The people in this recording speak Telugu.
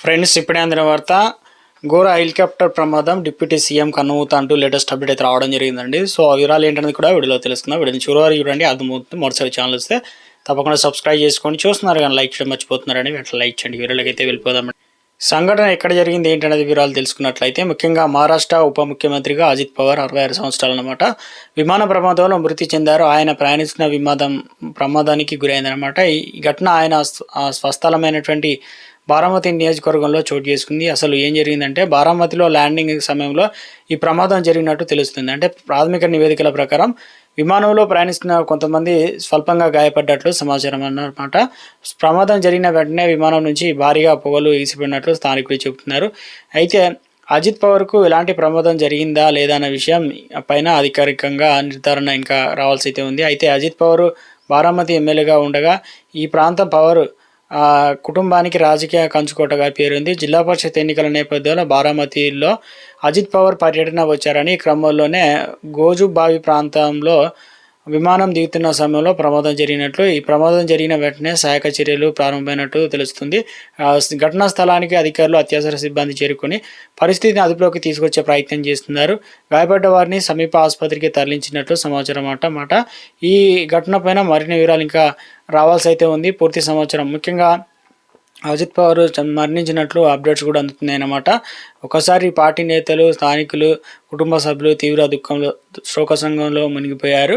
ఫ్రెండ్స్, ఇప్పుడే అందిన వార్త. ఘోర హెలికాప్టర్ ప్రమాదం, డిప్యూటీ సీఎం కన్నుమూత అంటూ లేటెస్ట్ అప్డేట్ అయితే రావడం జరిగిందండి. సో ఆ వివరాలు ఏంటనేది కూడా వీడియోలో తెలుసుకుందాం. వీడియోని చివరి వరకు చూడండి, అర్థమవుతుంది. మొదటిసారి ఛానల్ వస్తే తప్పకుండా సబ్స్క్రైబ్ చేసుకోండి. చూస్తున్నారు కానీ లైక్ చేయడం మర్చిపోతున్నారని వెంటనే లైక్ చేయండి. వీడియోలోకి అయితే వెళ్ళిపోదాం. సంఘటన ఎక్కడ జరిగింది ఏంటనేది వివరాలు తెలుసుకున్నట్లయితే, ముఖ్యంగా మహారాష్ట్ర ఉప ముఖ్యమంత్రిగా అజిత్ పవార్ 66 సంవత్సరాలు అనమాట. విమాన ప్రమాదంలో మృతి చెందారు. ఆయన ప్రయాణిస్తున్న విమానం ప్రమాదానికి గురైందనమాట. ఈ ఘటన ఆయన స్వస్థలమైనటువంటి బారామతి నియోజకవర్గంలో చోటు చేసుకుంది. అసలు ఏం జరిగిందంటే, బారామతిలో ల్యాండింగ్ సమయంలో ఈ ప్రమాదం జరిగినట్టు తెలుస్తుంది. అంటే ప్రాథమిక నివేదికల ప్రకారం విమానంలో ప్రయాణిస్తున్న కొంతమంది స్వల్పంగా గాయపడ్డట్లు సమాచారం అన్నమాట. ప్రమాదం జరిగిన వెంటనే విమానం నుంచి భారీగా పొగలు ఎగిసిపోయినట్లు స్థానికులు చెబుతున్నారు. అయితే అజిత్ పవార్కు ఎలాంటి ప్రమాదం జరిగిందా లేదా అన్న విషయం పైన అధికారికంగా నిర్ధారణ ఇంకా రావాల్సి అయితే ఉంది. అయితే అజిత్ పవార్ బారామతి ఎమ్మెల్యేగా ఉండగా ఈ ప్రాంతం పవర్ కుటుంబానికి రాజకీయ కంచుకోటగా పేరుంది. జిల్లా పరిషత్ ఎన్నికల నేపథ్యంలో బారామతిలో అజిత్ పవార్ పర్యటన వచ్చారని ఈ క్రమంలోనే గోజుబావి ప్రాంతంలో విమానం దిగుతున్న సమయంలో ప్రమాదం జరిగినట్లు, ఈ ప్రమాదం జరిగిన వెంటనే సహాయక చర్యలు ప్రారంభమైనట్టు తెలుస్తుంది. ఘటనా స్థలానికి అధికారులు, అత్యవసర సిబ్బంది చేరుకొని పరిస్థితిని అదుపులోకి తీసుకొచ్చే ప్రయత్నం చేస్తున్నారు. గాయపడ్డ వారిని సమీప ఆసుపత్రికి తరలించినట్లు సమాచారం అన్నమాట. ఈ ఘటన పైన మరిన్ని వివరాలు ఇంకా రావాల్సి అయితే ఉంది. పూర్తి సమాచారం, ముఖ్యంగా అజిత్ పవార్ మరణించినట్లు అప్డేట్స్ కూడా అందుతున్నాయి అన్నమాట. ఒకసారి పార్టీ నేతలు, స్థానికులు, కుటుంబ సభ్యులు తీవ్ర దుఃఖంలో, శోక సంఘంలో మునిగిపోయారు.